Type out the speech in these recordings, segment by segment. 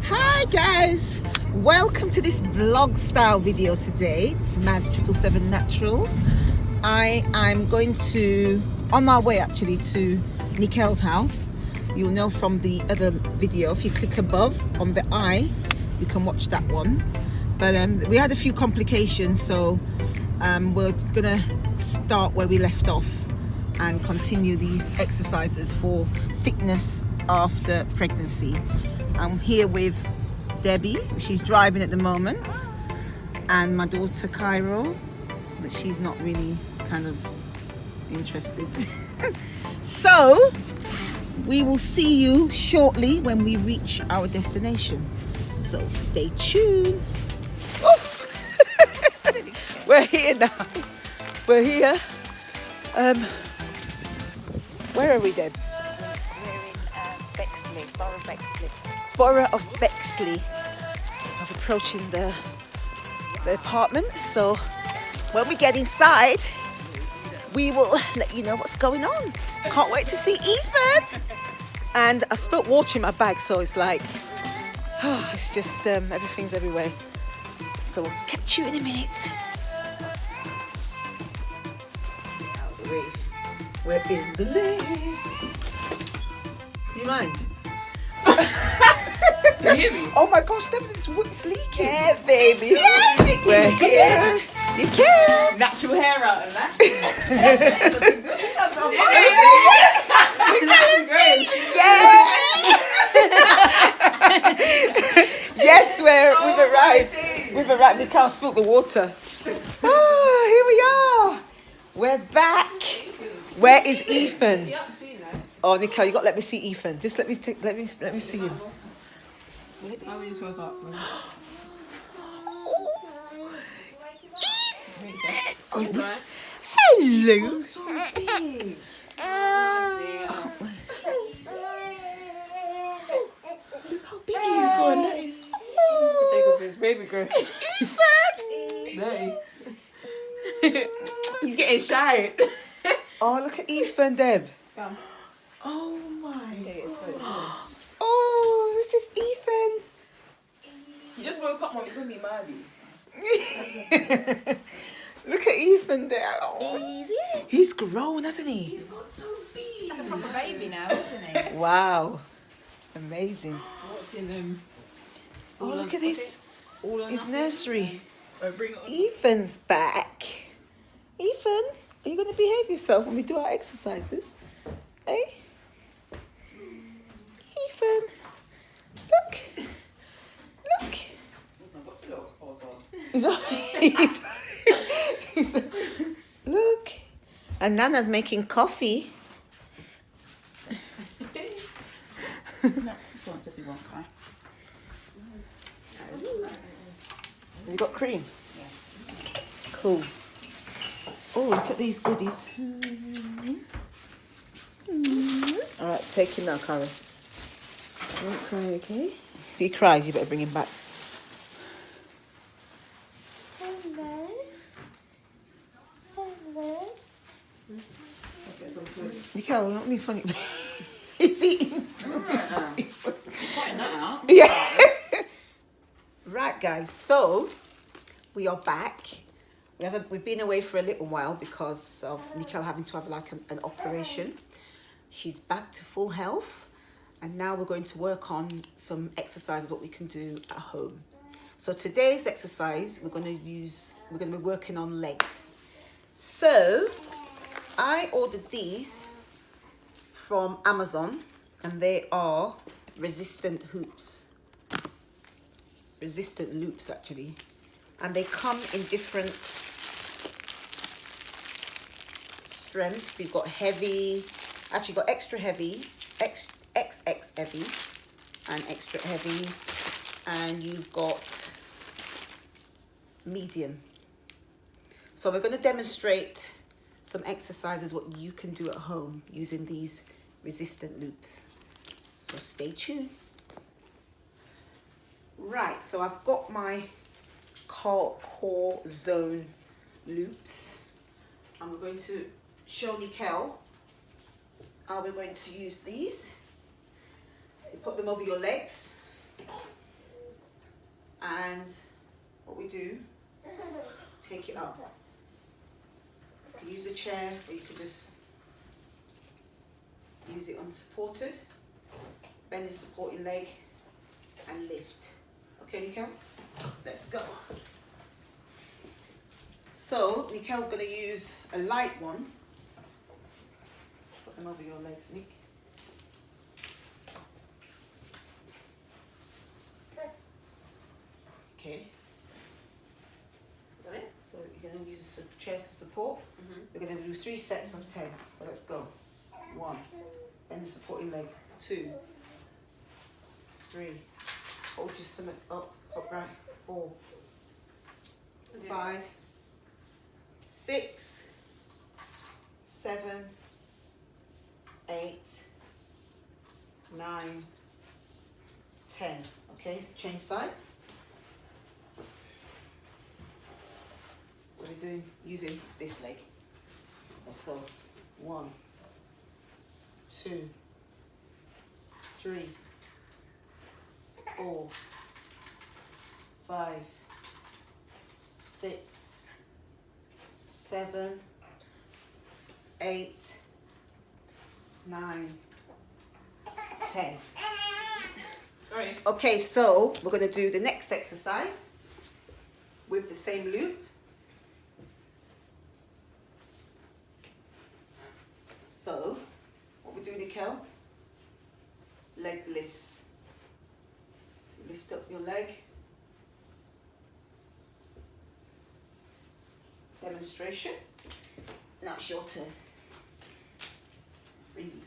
Hi guys, welcome to this vlog style video today. It's Maz 777 Naturals. I'm going to, on my way actually, to Nichelle's house. You'll know from the other video, if you click above on the eye, you can watch that one. But we had a few complications, so we're gonna start where we left off and continue these exercises for fitness after pregnancy. I'm here with Debbie, she's driving at the moment, and my daughter Cairo, but she's not really kind of interested. So we will see you shortly when we reach our destination, so stay tuned. We're here now. We're here. Where are we, Deb? We're in Bexley, Borough of Bexley. Borough of Bexley. I'm approaching the apartment, so when we get inside, we will let you know what's going on. Can't wait to see Ethan. And I spilled water in my bag, so it's like, it's just everything's everywhere. So we'll catch you in a minute. We're in the lift. Do you mind? Can you hear me? Oh my gosh, it's leaking. Yeah, baby. Yeah, we're here. You can. Natural hair out and that. Yes, we've arrived. We've arrived. We can't spill the water. Oh, here we are. We're back. Where is Ethan? Oh, Nichelle, you got to let me see Ethan. Just let me see him. I just woke up. Oh, hello. So big. Big he's gone. That is. Take off his baby girl. Ethan. He's getting shy. Oh, look at Ethan, Deb. Come. Oh my. Oh, this is Ethan. You just woke up, Mom. It's going to be Marley. Look at Ethan there. Oh, Easy. he's grown, hasn't he? He's got so big. Like a proper baby now, isn't he? Wow. Amazing. Watching them. Oh, look at this. All on His nothing. nursery. Bring it on. Ethan's back. Ethan, are you going to behave yourself when we do our exercises? Hey? Ethan. Look. Look. He's look. And Nana's making coffee. This one's if you want, Kai. You got cream? Yes. Cool. Oh, look at these goodies. All right, take him now, Karen. Don't cry, okay? If he cries, you better bring him back. Hello. Hello. Nichelle, don't be funny. He's eating. Cutting that out. Yeah. Right, guys. So we are back. We've been away for a little while because of Nichelle having to have like an operation. She's back to full health, and now we're going to work on some exercises what we can do at home. So today's exercise we're going to be working on legs. So I ordered these from Amazon, and they are resistant loops actually, and they come in different strengths. We've got heavy, actually got extra heavy, XX heavy, and extra heavy, and you've got medium. So we're going to demonstrate some exercises what you can do at home using these resistant loops. So stay tuned. Right, so I've got my core zone loops. And we're going to show Nichelle how we're going to use these. You put them over your legs. And what we do, take it up. You can use a chair, or you can just use it unsupported. Bend the supporting leg and lift. Okay, Nichelle? Let's go. So, Nichelle's going to use a light one. Put them over your legs, Nick. Okay. Got it? So you're going to use a chair for support. We're going to do 3 sets of 10. So let's go. 1. Bend the supporting leg. 2. 3. Hold your stomach up, upright. 4. Okay. 5. 6. 7. 8. 9. 10. Okay, so change sides. So we're using this leg. Let's go. 1, 2, 3, 4, 5, 6, 7, 8, 9, 10. Sorry. Okay, so we're going to do the next exercise with the same loop. So, what we do, Nichelle? Leg lifts. So lift up your leg. Demonstration. Now it's your turn. Bring Ethan.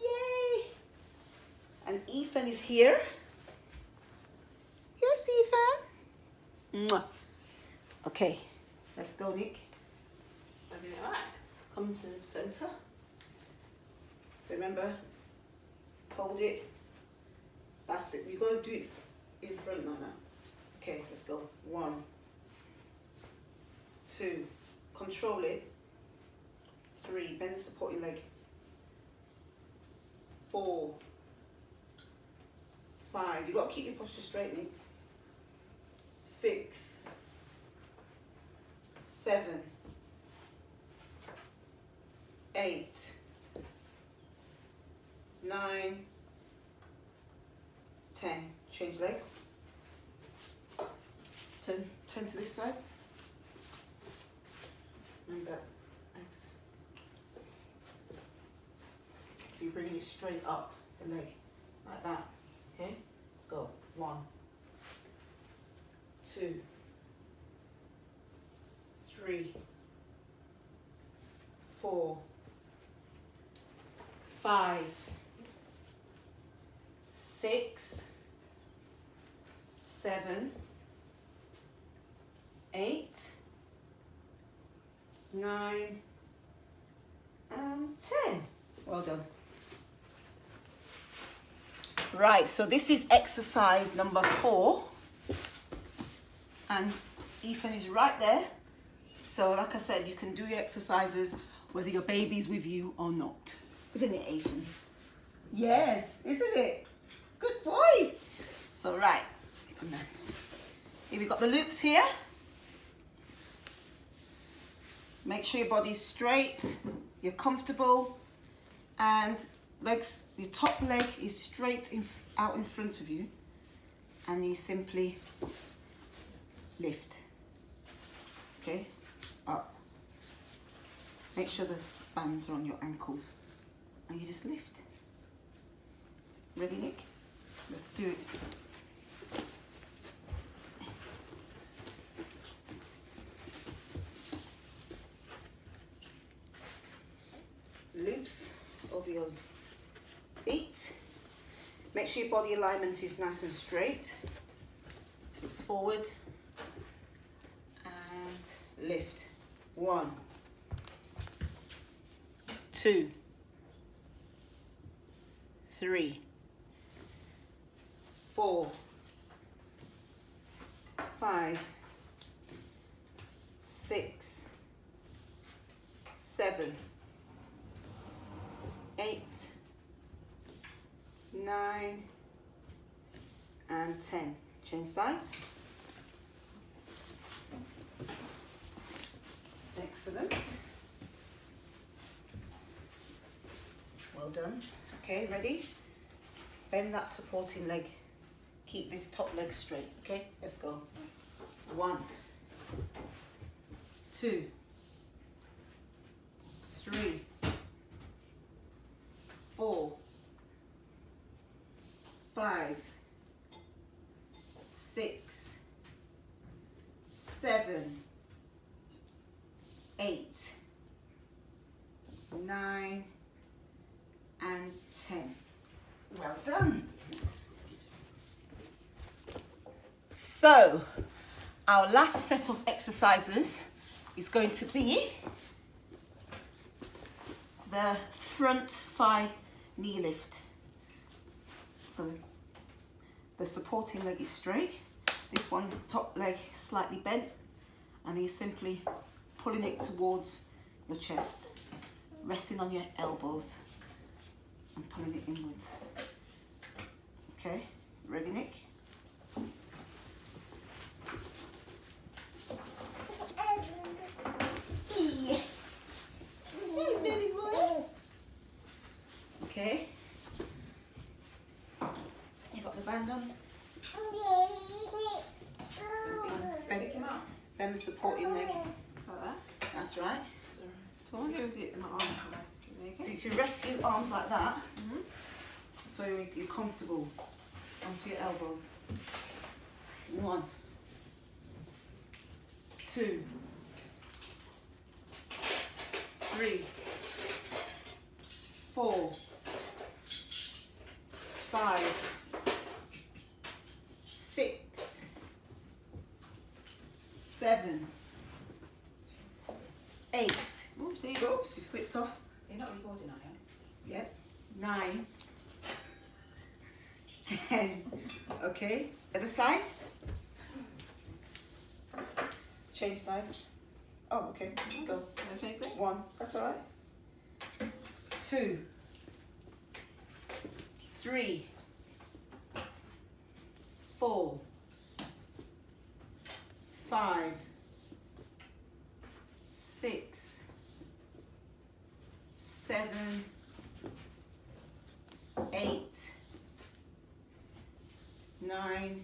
Yay! And Ethan is here. Yes, Ethan. Mwah. Okay, let's go, Nick. I did it right. Come to the center. So remember, hold it. That's it. You've got to do it in front like that. Okay, let's go. 1, 2, control it. 3, bend the supporting leg. 4, 5. You've got to keep your posture straight, Nick. 6, 7, 8, 9, 10. Change legs. Turn to this side. Remember, legs. So you're bringing it straight up the leg, like that. Okay? Go. 1, 2, 3, 4, 5, 6, 7, 8, 9, and 10. Well done. Right, so this is exercise number 4. And Ethan is right there. So like I said, you can do your exercises whether your baby's with you or not. Isn't it, Ethan? Yes, isn't it? Good boy. So right, come down. Here we've got the loops here. Make sure your body's straight, you're comfortable, and legs, your top leg is straight out in front of you, and you simply lift. Okay, up. Make sure the bands are on your ankles, and you just lift. Ready, Nick? Let's do it. Loops over your feet. Make sure your body alignment is nice and straight. Hips forward and lift. 1, 2, 3, 4, 5, 6, 7, 8, 9, and 10. Change sides. Excellent. Well done. Okay, ready? Bend that supporting leg. Keep this top leg straight. Okay, let's go. 1, 2, 3, 4, 5, 6, 7, 8, 9, and 10. Well done. So, our last set of exercises is going to be the front thigh knee lift. So, the supporting leg is straight. This one, top leg slightly bent, and you're simply pulling it towards your chest, resting on your elbows and pulling it inwards. Okay, ready, Nick? Yeah. Hey, baby boy. Okay. You got the band on? Bend the supporting leg. Like that? That's right. So I want to go with it in my arm. So you can rest your arms like that. So you're comfortable onto your elbows. 1, 2, 3, 4, 5, 6, 7, 8. Oopsie. Oops, he slips off. You're not recording, are you? Yep. 9, 10. Okay. Other side. Change sides. Oh, okay. Go. Can I take that? 1. That's all right. 2, 3, 4, 5, 6, 7, 8, 9,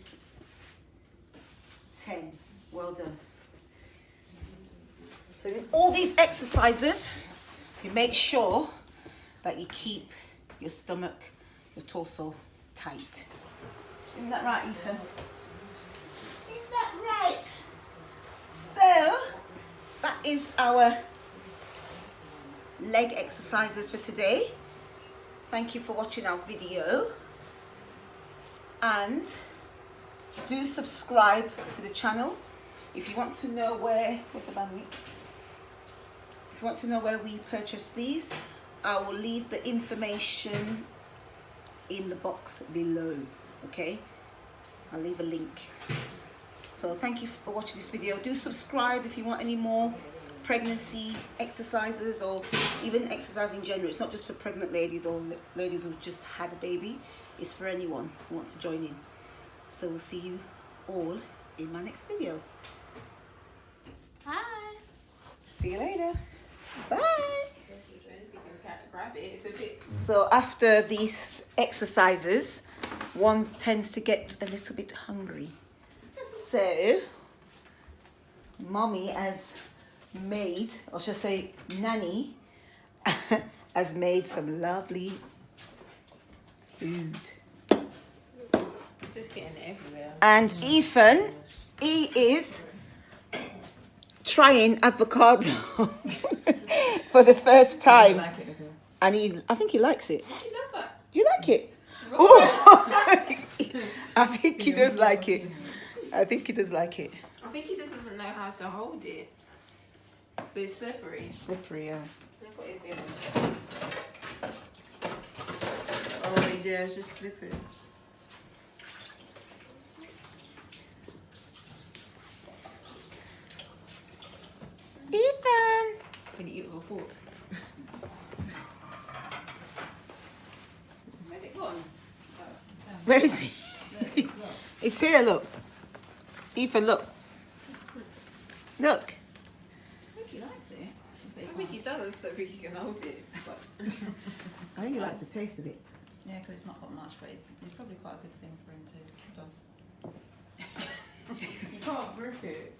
10. Well done. So in all these exercises, you make sure that you keep your stomach, your torso tight. Isn't that right, Ethan? Isn't that right? So that is our leg exercises for today. Thank you for watching our video, and do subscribe to the channel if you want to know where if you want to know where we purchase these. I will leave the information in the box below. Okay, I'll leave a link. So thank you for watching this video. Do subscribe if you want any more pregnancy exercises, or even exercise in general. It's not just for pregnant ladies or ladies who've just had a baby. It's for anyone who wants to join in. So we'll see you all in my next video. Hi. See you later. Bye. Grab it. It's a bit. So after these exercises, one tends to get a little bit hungry. So mommy has made, or should I say Nanny, has made some lovely food. Just getting everywhere. And Ethan, he is trying avocado for the first time. And I think he likes it. He does that. Do you like it? Oh, I think he does like it. I think he does like it. I think he just doesn't know how to hold it. But it's slippery. Slippery, yeah. Look what it's doing. Oh yeah, it's just slippery. Ethan! Can you eat with a fork? Where'd it gone? Where is he? It's here, look. Ethan, look. Look. I think he likes it. I think he does. I think he can hold it. But I think he likes the taste of it. Yeah, because it's not got much, but it's probably quite a good thing for him to. you can't grip it.